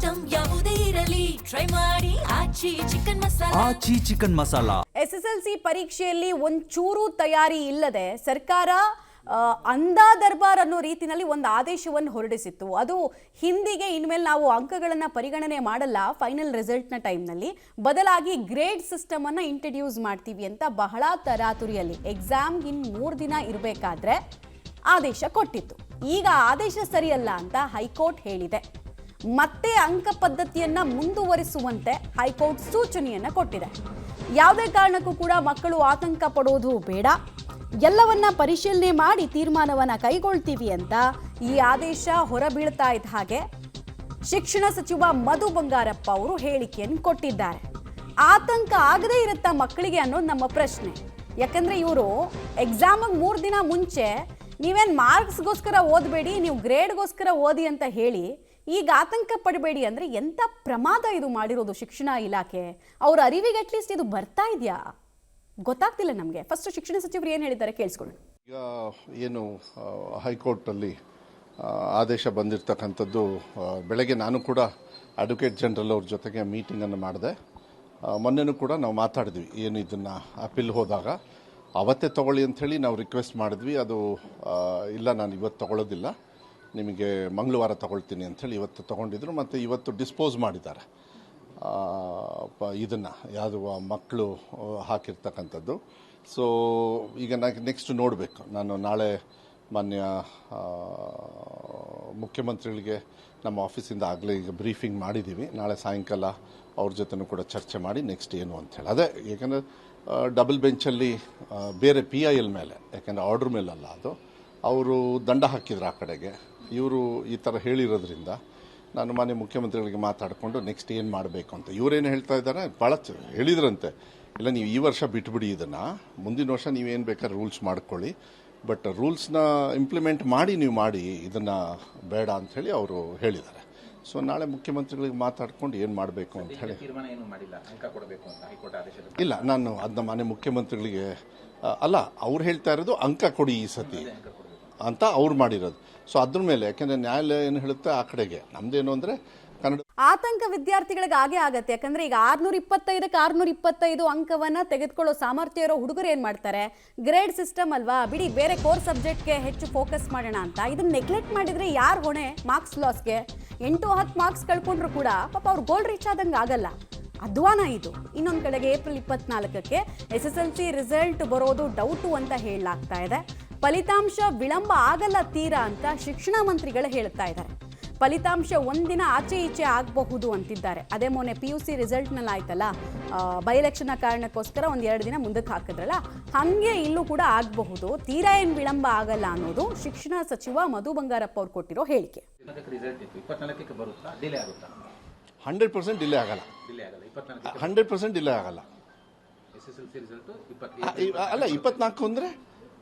Item ಯಾವುದೇ ಇರಲಿ try ಮಾಡಿ ಆಚಿ ಚಿಕನ್ ಮಸಾಲಾ. SSLC ಪರೀಕ್ಷೆಯಲ್ಲಿ ಒಂಚೂರು ತಯಾರಿ ಇಲ್ಲದೆ ಸರ್ಕಾರ ಅಂದಾ ದರ್ಬಾರ್ ಅನ್ನೋ ರೀತಿಯಲ್ಲಿ ಒಂದು ಆದೇಶವನ್ನು ಹೊರಡಿಸಿತ್ತು. ಅದು ಹಿಂದಿಗೆ ಇನ್ಮೇಲೆ ನಾವು ಅಂಕಗಳನ್ನು ಪರಿಗಣನೆ ಮಾಡಲ್ಲ ಫೈನಲ್ ರಿಸಲ್ಟ್ನ ಟೈಮ್ನಲ್ಲಿ, ಬದಲಾಗಿ ಗ್ರೇಡ್ ಸಿಸ್ಟಮ್ ಅನ್ನು ಇಂಟ್ರಡ್ಯೂಸ್ ಮಾಡ್ತೀವಿ ಅಂತ ಬಹಳ ತರಾತುರಿಯಲ್ಲಿ ಎಕ್ಸಾಮ್ ಇನ್ನು 3 ದಿನ ಇರಬೇಕಾದ್ರೆ ಆದೇಶ ಕೊಟ್ಟಿತ್ತು. ಈಗ ಆದೇಶ ಸರಿಯಲ್ಲ ಅಂತ ಹೈಕೋರ್ಟ್ ಹೇಳಿದೆ. ಮತ್ತೆ ಅಂಕ ಪದ್ಧತಿಯನ್ನ ಮುಂದುವರಿಸುವಂತೆ ಹೈಕೋರ್ಟ್ ಸೂಚನೆಯನ್ನ ಕೊಟ್ಟಿದೆ. ಯಾವುದೇ ಕಾರಣಕ್ಕೂ ಕೂಡ ಮಕ್ಕಳು ಆತಂಕ ಪಡೋದು ಬೇಡ, ಎಲ್ಲವನ್ನ ಪರಿಶೀಲನೆ ಮಾಡಿ ತೀರ್ಮಾನವನ್ನ ಕೈಗೊಳ್ತೀವಿ ಅಂತ ಈ ಆದೇಶ ಹೊರಬೀಳ್ತಾ ಇದ್ದ ಹಾಗೆ ಶಿಕ್ಷಣ ಸಚಿವ ಮಧು ಬಂಗಾರಪ್ಪ ಅವರು ಹೇಳಿಕೆಯನ್ನು ಕೊಟ್ಟಿದ್ದಾರೆ. ಆತಂಕ ಆಗದೇ ಇರುತ್ತಾ ಮಕ್ಕಳಿಗೆ ಅನ್ನೋದು ನಮ್ಮ ಪ್ರಶ್ನೆ. ಯಾಕಂದ್ರೆ ಇವರು ಎಕ್ಸಾಮಿಗೆ 3 ದಿನ ಮುಂಚೆ ನೀವೇನು ಮಾರ್ಕ್ಸ್ಗೋಸ್ಕರ ಓದಬೇಡಿ, ನೀವು ಗ್ರೇಡ್ಗೋಸ್ಕರ ಓದಿ ಅಂತ ಹೇಳಿ ಈಗ ಆತಂಕ ಪಡಬೇಡಿ ಅಂದರೆ ಎಂಥ ಪ್ರಮಾದ ಇದು ಮಾಡಿರೋದು ಶಿಕ್ಷಣ ಇಲಾಖೆ. ಅವ್ರ ಅರಿವಿಗೆ ಅಟ್ಲೀಸ್ಟ್ ಇದು ಬರ್ತಾ ಇದೆಯಾ ಗೊತ್ತಾಗ್ತಿಲ್ಲ ನಮಗೆ. ಫಸ್ಟ್ ಶಿಕ್ಷಣ ಸಚಿವರು ಏನು ಹೇಳಿದ್ದಾರೆ ಕೇಳಿಸ್ಕೊಳ್ಳೋಣ. ಈಗ ಏನು ಹೈಕೋರ್ಟಲ್ಲಿ ಆದೇಶ ಬಂದಿರತಕ್ಕಂಥದ್ದು, ಬೆಳಗ್ಗೆ ನಾನು ಕೂಡ ಅಡ್ವೊಕೇಟ್ ಜನರಲ್ ಅವ್ರ ಜೊತೆಗೆ ಮೀಟಿಂಗನ್ನು ಮಾಡಿದೆ. ಮೊನ್ನೆನೂ ಕೂಡ ನಾವು ಮಾತಾಡಿದ್ವಿ, ಏನು ಇದನ್ನು ಅಪೀಲ್ ಹೋದಾಗ ಅವತ್ತೇ ತೊಗೊಳ್ಳಿ ಅಂಥೇಳಿ ನಾವು ರಿಕ್ವೆಸ್ಟ್ ಮಾಡಿದ್ವಿ. ಅದು ಇಲ್ಲ, ನಾನು ಇವತ್ತು ತೊಗೊಳ್ಳೋದಿಲ್ಲ, ನಿಮಗೆ ಮಂಗಳವಾರ ತೊಗೊಳ್ತೀನಿ ಅಂಥೇಳಿ ಇವತ್ತು ತೊಗೊಂಡಿದ್ರು. ಮತ್ತು ಇವತ್ತು ಡಿಸ್ಪೋಸ್ ಮಾಡಿದ್ದಾರೆ ಇದನ್ನು, ಯಾವುದು ಮಕ್ಕಳು ಹಾಕಿರ್ತಕ್ಕಂಥದ್ದು. ಸೊ ಈಗ ನೆಕ್ಸ್ಟ್ ನೋಡಬೇಕು. ನಾನು ನಾಳೆ ಮಾನ್ಯ ಮುಖ್ಯಮಂತ್ರಿಗಳಿಗೆ ನಮ್ಮ ಆಫೀಸಿಂದ ಆಗಲೇ ಈಗ ಬ್ರೀಫಿಂಗ್ ಮಾಡಿದ್ದೀವಿ. ನಾಳೆ ಸಾಯಂಕಾಲ ಅವ್ರ ಜೊತೆನೂ ಕೂಡ ಚರ್ಚೆ ಮಾಡಿ ನೆಕ್ಸ್ಟ್ ಏನು ಅಂಥೇಳಿ. ಅದೇ ಯಾಕೆಂದರೆ ಡಬಲ್ ಬೆಂಚಲ್ಲಿ ಬೇರೆ PIL ಮೇಲೆ, ಯಾಕೆಂದರೆ ಆರ್ಡ್ರ್ ಮೇಲಲ್ಲ, ಅದು ಅವರು ದಂಡ ಹಾಕಿದ್ರು ಆ ಕಡೆಗೆ. ಇವರು ಈ ಥರ ಹೇಳಿರೋದ್ರಿಂದ ನಾನು ಮಾನ್ಯ ಮುಖ್ಯಮಂತ್ರಿಗಳಿಗೆ ಮಾತಾಡಿಕೊಂಡು ನೆಕ್ಸ್ಟ್ ಏನು ಮಾಡಬೇಕು ಅಂತ. ಇವರೇನು ಹೇಳ್ತಾ ಇದ್ದಾರೆ, ಭಾಳ ಹೇಳಿದ್ರಂತೆ, ಇಲ್ಲ ನೀವು ಈ ವರ್ಷ ಬಿಟ್ಬಿಡಿ, ಇದನ್ನು ಮುಂದಿನ ವರ್ಷ ನೀವೇನು ಬೇಕಾದ್ರೆ ರೂಲ್ಸ್ ಮಾಡ್ಕೊಳ್ಳಿ, ಬಟ್ ರೂಲ್ಸ್ನ ಇಂಪ್ಲಿಮೆಂಟ್ ಮಾಡಿ ನೀವು ಮಾಡಿ, ಇದನ್ನು ಬೇಡ ಅಂಥೇಳಿ ಅವರು ಹೇಳಿದ್ದಾರೆ. ಸೊ ನಾಳೆ ಮುಖ್ಯಮಂತ್ರಿಗಳಿಗೆ ಮಾತಾಡ್ಕೊಂಡು ಏನು ಮಾಡಬೇಕು ಅಂತ ಹೇಳಿ. ಇಲ್ಲ, ನಾನು ಅದನ್ನ ಮಾನ್ಯ ಮುಖ್ಯಮಂತ್ರಿಗಳಿಗೆ ಅಲ್ಲ, ಅವ್ರು ಹೇಳ್ತಾ ಇರೋದು ಅಂಕ ಕೊಡಿ ಈ ಸತಿ ಅಂತ ಅವ್ರು ಮಾಡಿರೋದು. ಸೊ ಅದ್ರ ಮೇಲೆ, ಯಾಕೆಂದರೆ ನ್ಯಾಯಾಲಯ ಏನು ಹೇಳುತ್ತೆ ಆ ಕಡೆಗೆ, ನಮ್ದೇನು ಅಂದರೆ ಕನ್ನಡ ಆತಂಕ ವಿದ್ಯಾರ್ಥಿಗಳಿಗೆ ಆಗೇ ಆಗತ್ತೆ. ಯಾಕಂದ್ರೆ ಈಗ 625ಕ್ಕೆ 625 ಅಂಕವನ್ನ ತೆಗೆದುಕೊಳ್ಳೋ ಸಾಮರ್ಥ್ಯ ಇರೋ ಹುಡುಗರು ಏನ್ ಮಾಡ್ತಾರೆ, ಗ್ರೇಡ್ ಸಿಸ್ಟಮ್ ಅಲ್ವಾ, ಬಿಡಿ ಬೇರೆ ಕೋರ್ ಸಬ್ಜೆಕ್ಟ್ಗೆ ಹೆಚ್ಚು ಫೋಕಸ್ ಮಾಡೋಣ ಅಂತ ಇದನ್ನ ನೆಗ್ಲೆಕ್ಟ್ ಮಾಡಿದ್ರೆ ಯಾರು ಹೊಣೆ ಮಾರ್ಕ್ಸ್ ಲಾಸ್ಗೆ? 8-10 ಮಾರ್ಕ್ಸ್ ಕಳ್ಕೊಂಡ್ರು ಕೂಡ ಪಾಪ ಅವ್ರು ಗೋಲ್ ರೀಚ್ ಆದಂಗೆ ಆಗಲ್ಲ. ಅಧ್ವಾನ ಇದು. ಇನ್ನೊಂದು ಕಡೆಗೆ ಏಪ್ರಿಲ್ 24ಕ್ಕೆ SSLC ರಿಸಲ್ಟ್ ಬರೋದು ಡೌಟು ಅಂತ ಹೇಳಲಾಗ್ತಾ ಇದೆ. ಫಲಿತಾಂಶ ವಿಳಂಬ ಆಗಲ್ಲ ತೀರಾ ಅಂತ ಶಿಕ್ಷಣ ಮಂತ್ರಿಗಳು ಹೇಳ್ತಾ ಇದ್ದಾರೆ. ಫಲಿತಾಂಶ ಒಂದಿನ ಆಚೆ ಈಚೆ ಆಗಬಹುದು ಅಂತಿದ್ದಾರೆ. ಅದೇ ಮೊನ್ನೆ PUC ರಿಸಲ್ಟ್ನಲ್ಲಿ ಆಯ್ತಲ್ಲ, ಬೈ ಎಲೆಕ್ಷನ್ನ ಕಾರಣಕ್ಕೋಸ್ಕರ 1-2 ದಿನ ಮುಂದಕ್ಕೆ ಹಾಕಿದ್ರಲ್ಲ, ಹಾಗೆ ಇಲ್ಲೂ ಕೂಡ ಆಗಬಹುದು, ತೀರಾ ಏನು ವಿಳಂಬ ಆಗಲ್ಲ ಅನ್ನೋದು ಶಿಕ್ಷಣ ಸಚಿವ ಮಧು ಬಂಗಾರಪ್ಪ ಅವ್ರು ಕೊಟ್ಟಿರೋ ಹೇಳಿಕೆ. 100% ಡಿಲೇ ಆಗಲ್ಲ, 100% ಡಿಲೇ ಆಗಲ್ಲ. ಅಲ್ಲ 24 ಅಂದರೆ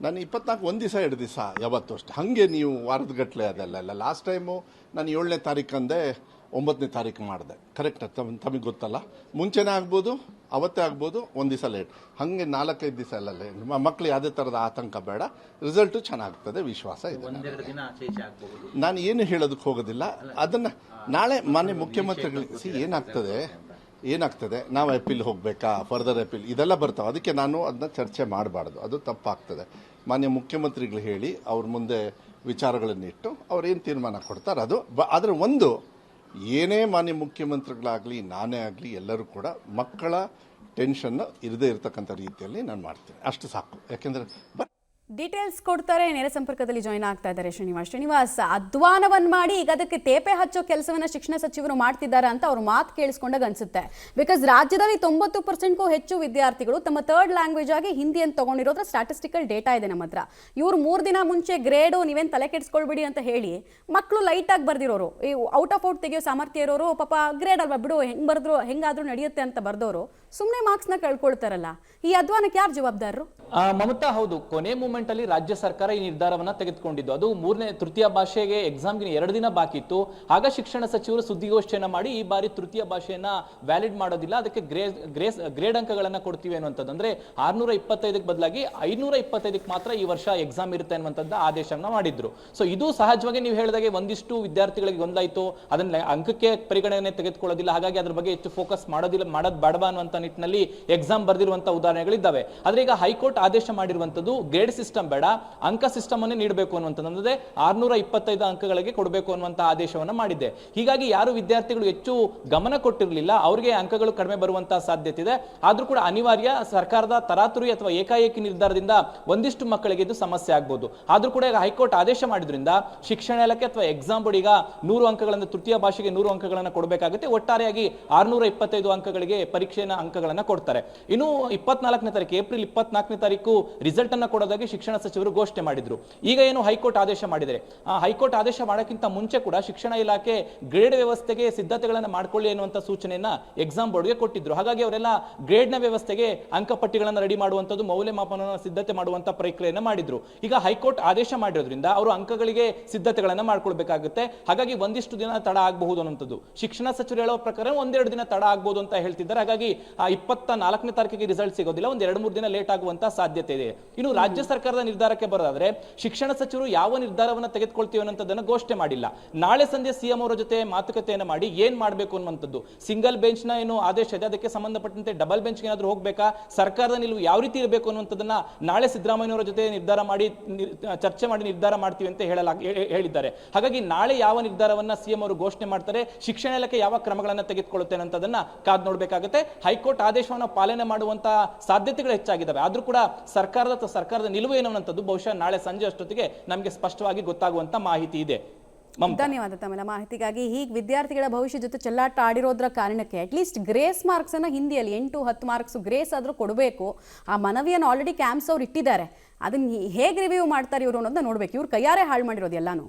ನಾನು 24 ಒಂದು ದಿವಸ 2 ದಿವಸ ಯಾವತ್ತು ಅಷ್ಟೇ, ಹಾಗೆ ನೀವು ವಾರದ ಗಟ್ಟಲೆ ಅದಲ್ಲ. ಲಾಸ್ಟ್ ಟೈಮು ನಾನು 7ನೇ ತಾರೀಕು ಅಂದೆ, 9ನೇ ತಾರೀಕು ಮಾಡಿದೆ. ಕರೆಕ್ಟ್, ತಮಗೆ ಗೊತ್ತಲ್ಲ, ಮುಂಚೆನೇ ಆಗ್ಬೋದು, ಅವತ್ತೇ ಆಗ್ಬೋದು, ಒಂದು ದಿವಸ ಲೇಟ್, ಹಾಗೆ 4-5 ದಿವಸ ಅಲ್ಲೇ. ಮಕ್ಕಳು ಯಾವುದೇ ಥರದ ಆತಂಕ ಬೇಡ, ರಿಸಲ್ಟು ಚೆನ್ನಾಗ್ತದೆ, ವಿಶ್ವಾಸ ಇದೆ. ನಾನು ಏನು ಹೇಳೋದಕ್ಕೆ ಹೋಗೋದಿಲ್ಲ, ಅದನ್ನು ನಾಳೆ ಮಾನ್ಯ ಮುಖ್ಯಮಂತ್ರಿಗಳಿಗೆ ಏನಾಗ್ತದೆ, ನಾವು ಅಪೀಲ್ ಹೋಗಬೇಕಾ, ಫರ್ದರ್ ಅಪೀಲ್ ಇದೆಲ್ಲ ಬರ್ತಾವೆ. ಅದಕ್ಕೆ ನಾನು ಅದನ್ನ ಚರ್ಚೆ ಮಾಡಬಾರ್ದು, ಅದು ತಪ್ಪಾಗ್ತದೆ. ಮಾನ್ಯ ಮುಖ್ಯಮಂತ್ರಿಗಳು ಹೇಳಿ ಅವ್ರ ಮುಂದೆ ವಿಚಾರಗಳನ್ನಿಟ್ಟು ಅವ್ರು ಏನು ತೀರ್ಮಾನ ಕೊಡ್ತಾರೆ ಅದು. ಆದರೆ ಒಂದು, ಏನೇ ಮಾನ್ಯ ಮುಖ್ಯಮಂತ್ರಿಗಳಾಗಲಿ ನಾನೇ ಆಗಲಿ ಎಲ್ಲರೂ ಕೂಡ ಮಕ್ಕಳ ಟೆನ್ಷನ್ ಇರದೇ ಇರತಕ್ಕಂಥ ರೀತಿಯಲ್ಲಿ ನಾನು ಮಾಡ್ತೀನಿ, ಅಷ್ಟು ಸಾಕು. ಯಾಕೆಂದರೆ ಡೀಟೇಲ್ಸ್ ಕೊಡ್ತಾರೆ. ನೇರ ಸಂಪರ್ಕದಲ್ಲಿ ಜಾಯ್ನ್ ಆಗ್ತಾ ಇದ್ದಾರೆ ಶ್ರೀನಿವಾಸ್. ಅಧ್ವಾನವನ್ನು ಮಾಡಿ ಈಗ ಅದಕ್ಕೆ ತೇಪೆ ಹಚ್ಚೋ ಕೆಲಸವನ್ನ ಶಿಕ್ಷಣ ಸಚಿವರು ಮಾಡ್ತಿದ್ದಾರೆ ಅಂತ ಅವ್ರ ಮಾತು ಕೇಳಿಸ್ಕೊಂಡಾಗ ಅನ್ಸುತ್ತೆ. ಬಿಕಾಸ್ ರಾಜ್ಯದಲ್ಲಿ 90%ಕ್ಕೂ ಹೆಚ್ಚು ವಿದ್ಯಾರ್ಥಿಗಳು ತಮ್ಮ ಥರ್ಡ್ ಲ್ಯಾಂಗ್ವೇಜ್ ಆಗಿ ಹಿಂದಿಯನ್ನು ತಗೊಂಡಿರೋದ್ರ ಸ್ಟಾಟಿಸ್ಟಿಕಲ್ ಡೇಟಾ ಇದೆ ನಮ್ಮ ಹತ್ರ. ಇವರು 3 ದಿನ ಮುಂಚೆ ಗ್ರೇಡು ನೀವೇನು ತಲೆ ಕೆಡಿಸ್ಕೊಳ್ಬಿಡಿ ಅಂತ ಹೇಳಿ ಮಕ್ಕಳು ಲೈಟಾಗಿ ಬರ್ದಿರೋರು, ಈ ಔಟ್ ಆಫ್ ಔಟ್ ತೆಗೆಯೋ ಸಾಮರ್ಥ್ಯ ಇರೋರು, ಪಾಪ ಗ್ರೇಡ್ ಅಲ್ವಾ ಬಿಡು ಹೆಂಗಾದ್ರೂ ನಡೆಯುತ್ತೆ ಅಂತ ಬರ್ದವರು ಸುಮ್ಮನೆ ಮಾರ್ಕ್ಸ್ನ ಕಳ್ಕೊಳ್ತಾರಲ್ಲ. ಈ ಅಧ್ವಾನಕ್ಕೆ ಯಾರು ಜವಾಬ್ದಾರರು? ಮಮತಾ, ಹೌದು, ಕೊನೆ ಜಡ್ಜ್ಮೆಂಟ್ ಅಲ್ಲಿ ರಾಜ್ಯ ಸರ್ಕಾರ ಈ ನಿರ್ಧಾರವನ್ನ ತೆಗೆದುಕೊಂಡಿದ್ದು. ಅದು ತೃತೀಯ ಭಾಷೆಗೆ ಎಕ್ಸಾಮ್ಗೆ 2 ದಿನ ಬಾಕಿ ಇತ್ತು. ಆಗ ಶಿಕ್ಷಣ ಸಚಿವರು ಸುದ್ದಿಗೋಷ್ಠಿಯನ್ನ ಮಾಡಿ ಈ ಬಾರಿ ತೃತೀಯ ಭಾಷೆಯನ್ನ ವ್ಯಾಲಿಡ್ ಮಾಡೋದಿಲ್ಲ, ಅದಕ್ಕೆ ಗ್ರೇಡ್ ಅಂಕಗಳನ್ನ ಕೊಡ್ತೀವಿ ಅನ್ನುವಂಥದ್ದು. ಅಂದ್ರೆ 625ಕ್ಕೆ ಬದಲಾಗಿ 525ಕ್ಕೆ ಮಾತ್ರ ಈ ವರ್ಷ ಎಕ್ಸಾಮ್ ಇರುತ್ತೆ ಅನ್ನುವಂಥದ್ದು ಆದೇಶವನ್ನ ಮಾಡಿದ್ರು. ಸೊ ಇದು ಸಹಜವಾಗಿ ನೀವು ಹೇಳಿದಾಗೆ ಒಂದಿಷ್ಟು ವಿದ್ಯಾರ್ಥಿಗಳಿಗೆ ಗೊಂದಲಾಯಿತು, ಅದನ್ನ ಅಂಕಕ್ಕೆ ಪರಿಗಣನೆ ತೆಗೆದುಕೊಳ್ಳೋದಿಲ್ಲ, ಹಾಗಾಗಿ ಅದ್ರ ಬಗ್ಗೆ ಹೆಚ್ಚು ಫೋಕಸ್ ಮಾಡೋದು ಬೇಡವಾ ಅನ್ನುವಂಥ ನಿಟ್ಟಿನಲ್ಲಿ ಎಕ್ಸಾಮ್ ಬರೆದಿರುವಂತ ಉದಾಹರಣೆಗಳಿದ್ದಾವೆ. ಆದ್ರೆ ಈಗ ಹೈಕೋರ್ಟ್ ಆದೇಶ ಮಾಡಿರುವಂತದ್ದು ಗ್ರೇಡ್ ಸಿಸ್ಟಮ್ ಬೇಡ, ಅಂಕ ಸಿಸ್ಟಮ್ ಅನ್ನೇ ನೀಡಬೇಕು ಅನ್ನುವಂಥದ್ದು. ಅಂದ್ರೆ 625 ಅಂಕಗಳಿಗೆ ಕೊಡಬೇಕು ಅನ್ನುವಂತ ಆದೇಶವನ್ನ ಮಾಡಿದೆ. ಹೀಗಾಗಿ ಯಾರು ವಿದ್ಯಾರ್ಥಿಗಳು ಹೆಚ್ಚು ಗಮನ ಕೊಟ್ಟಿರಲಿಲ್ಲ ಅವರಿಗೆ ಅಂಕಗಳು ಕಡಿಮೆ ಬರುವಂತಹ ಸಾಧ್ಯತೆ ಇದೆ. ಆದ್ರೂ ಕೂಡ ಅನಿವಾರ್ಯ, ಸರ್ಕಾರದ ತರಾತುರಿ ಅಥವಾ ಏಕಾಏಕಿ ನಿರ್ಧಾರದಿಂದ ಒಂದಿಷ್ಟು ಮಕ್ಕಳಿಗೆ ಇದು ಸಮಸ್ಯೆ ಆಗ್ಬೋದು. ಆದ್ರೂ ಕೂಡ ಈಗ ಹೈಕೋರ್ಟ್ ಆದೇಶ ಮಾಡಿದ್ರಿಂದ ಶಿಕ್ಷಣ ಇಲಾಖೆ ಅಥವಾ ಎಕ್ಸಾಮ್ ಬೋರ್ಡ್ ಈಗ 100 ಅಂಕಗಳನ್ನು ತೃತೀಯ ಭಾಷೆಗೆ 100 ಅಂಕಗಳನ್ನು ಕೊಡಬೇಕಾಗುತ್ತೆ. ಒಟ್ಟಾರೆಯಾಗಿ 625 ಅಂಕಗಳಿಗೆ ಪರೀಕ್ಷೆಯ ಅಂಕಗಳನ್ನು ಕೊಡ್ತಾರೆ. ಇನ್ನು 24ನೇ ತಾರೀಕು ಏಪ್ರಿಲ್ 24ನೇ ತಾರೀಕು ರಿಸಲ್ಟ್ ಅನ್ನ ಕೊಡೋದಾಗಿ ಶಿಕ್ಷಣ ಸಚಿವರು ಘೋಷಣೆ ಮಾಡಿದ್ರು. ಈಗ ಏನು ಹೈಕೋರ್ಟ್ ಆದೇಶ ಮಾಡಿದರೆ, ಹೈಕೋರ್ಟ್ ಆದೇಶ ಮಾಡೋಕ್ಕಿಂತ ಮುಂಚೆ ಕೂಡ ಶಿಕ್ಷಣ ಇಲಾಖೆ ಗ್ರೇಡ್ ವ್ಯವಸ್ಥೆಗೆ ಸಿದ್ಧತೆಗಳನ್ನು ಮಾಡ್ಕೊಳ್ಳಿ ಅನ್ನುವಂಥ ಸೂಚನೆಯನ್ನ ಎಕ್ಸಾಮ್ ಬೋರ್ಡ್ಗೆ ಕೊಟ್ಟಿದ್ರು. ಹಾಗಾಗಿ ಅವರೆಲ್ಲ ಗ್ರೇಡ್ನ ವ್ಯವಸ್ಥೆಗೆ ಅಂಕಪಟ್ಟಿಗಳನ್ನು ರೆಡಿ ಮಾಡುವಂಥದ್ದು, ಮೌಲ್ಯಮಾಪನ ಸಿದ್ಧತೆ ಮಾಡುವಂತ ಪ್ರಕ್ರಿಯೆಯನ್ನು ಮಾಡಿದ್ರು. ಈಗ ಹೈಕೋರ್ಟ್ ಆದೇಶ ಮಾಡಿರೋದ್ರಿಂದ ಅವರು ಅಂಕಗಳಿಗೆ ಸಿದ್ಧತೆಗಳನ್ನು ಮಾಡ್ಕೊಳ್ಬೇಕಾಗುತ್ತೆ. ಹಾಗಾಗಿ ಒಂದಿಷ್ಟು ದಿನ ತಡ ಆಗಬಹುದು ಅನ್ನುವಂಥದ್ದು. ಶಿಕ್ಷಣ ಸಚಿವರು ಹೇಳೋ ಪ್ರಕಾರ 1-2 ದಿನ ತಡ ಆಗ್ಬಹುದು ಅಂತ ಹೇಳ್ತಿದ್ದಾರೆ. ಹಾಗಾಗಿ 24ನೇ ತಾರೀಕಿಗೆ ರಿಸಲ್ಟ್ ಸಿಗೋದಿಲ್ಲ, 1-2-3 ದಿನ ಲೇಟ್ ಆಗುವಂತ ಸಾಧ್ಯತೆ ಇದೆ. ಇನ್ನು ರಾಜ್ಯ ಸರ್ಕಾರದ ನಿರ್ಧಾರಕ್ಕೆ ಬರೋದಾದ್ರೆ ಶಿಕ್ಷಣ ಸಚಿವರು ಯಾವ ನಿರ್ಧಾರವನ್ನ ತೆಗೆದುಕೊಳ್ತೀವಿ ಅನ್ನೋದನ್ನ ಘೋಷಣೆ ಮಾಡಿಲ್ಲ. ನಾಳೆ ಸಂಜೆ ಸಿಎಂ ಅವರ ಜೊತೆ ಮಾತುಕತೆಯನ್ನು ಮಾಡಿ ಏನ್ ಮಾಡಬೇಕು ಅನ್ನುವಂಥದ್ದು, ಸಿಂಗಲ್ ಬೆಂಚ್ ನ ಏನು ಆದೇಶ ಇದೆ ಅದಕ್ಕೆ ಸಂಬಂಧಪಟ್ಟಂತೆ ಡಬಲ್ ಬೆಂಚ್ ಏನಾದರೂ ಹೋಗ್ಬೇಕಾ, ಸರ್ಕಾರದ ನಿಲುವು ಯಾವ ರೀತಿ ಇರಬೇಕು ಅನ್ನುವಂಥದ್ದನ್ನ ನಾಳೆ ಸಿದ್ದರಾಮಯ್ಯನವರ ಜೊತೆ ನಿರ್ಧಾರ ಮಾಡಿ ಚರ್ಚೆ ಮಾಡಿ ನಿರ್ಧಾರ ಮಾಡ್ತೀವಿ ಅಂತ ಹೇಳಿದ್ದಾರೆ. ಹಾಗಾಗಿ ನಾಳೆ ಯಾವ ನಿರ್ಧಾರವನ್ನ ಸಿಎಂ ಅವರು ಘೋಷಣೆ ಮಾಡ್ತಾರೆ, ಶಿಕ್ಷಣ ಇಲಾಖೆ ಯಾವ ಕ್ರಮಗಳನ್ನ ತೆಗೆದುಕೊಳ್ಳುತ್ತೆ ಅನ್ನೋದನ್ನ ಕಾದ್ ನೋಡ್ಬೇಕಾಗುತ್ತೆ. ಹೈಕೋರ್ಟ್ ಆದೇಶವನ್ನು ಪಾಲನೆ ಮಾಡುವಂತ ಸಾಧ್ಯತೆಗಳು ಹೆಚ್ಚಾಗಿದ್ದಾವೆ. ಆದ್ರೂ ಕೂಡ ಸರ್ಕಾರದ ನಿಲುವು ಏನು ಅನ್ನುವಂಥದ್ದು ಬಹುಶಃ ನಾಳೆ ಸಂಜೆ ಅಷ್ಟೊತ್ತಿಗೆ ನಮಗೆ ಸ್ಪಷ್ಟವಾಗಿ ಗೊತ್ತಾಗುವಂತ ಮಾಹಿತಿ ಇದೆ. ಧನ್ಯವಾದ ತಮ್ಮ ಮಾಹಿತಿಗಾಗಿ. ಹೀಗೆ ವಿದ್ಯಾರ್ಥಿಗಳ ಭವಿಷ್ಯ ಜೊತೆ ಚೆಲ್ಲಾಟ ಆಡಿರೋದ್ರ ಕಾರಣಕ್ಕೆ ಅಟ್ಲೀಸ್ಟ್ ಗ್ರೇಸ್ ಮಾರ್ಕ್ಸ್ ಅನ್ನ ಹಿಂದಿಯಲ್ಲಿ 8-10 ಮಾರ್ಕ್ಸ್ ಗ್ರೇಸ್ ಆದ್ರೂ ಕೊಡಬೇಕು. ಆ ಮನವಿಯನ್ನು ಆಲ್ರೆಡಿ ಕ್ಯಾಂಪ್ಸ್ ಅವ್ರು ಇಟ್ಟಿದ್ದಾರೆ. ಅದನ್ನ ಹೇಗೆ ರಿವ್ಯೂ ಮಾಡ್ತಾರೆ ಇವರು ಅನ್ನೋದನ್ನ ನೋಡ್ಬೇಕು. ಇವ್ರು ಕೈಯಾರೆ ಹಾಳು ಮಾಡಿರೋದು ಎಲ್ಲಾನು.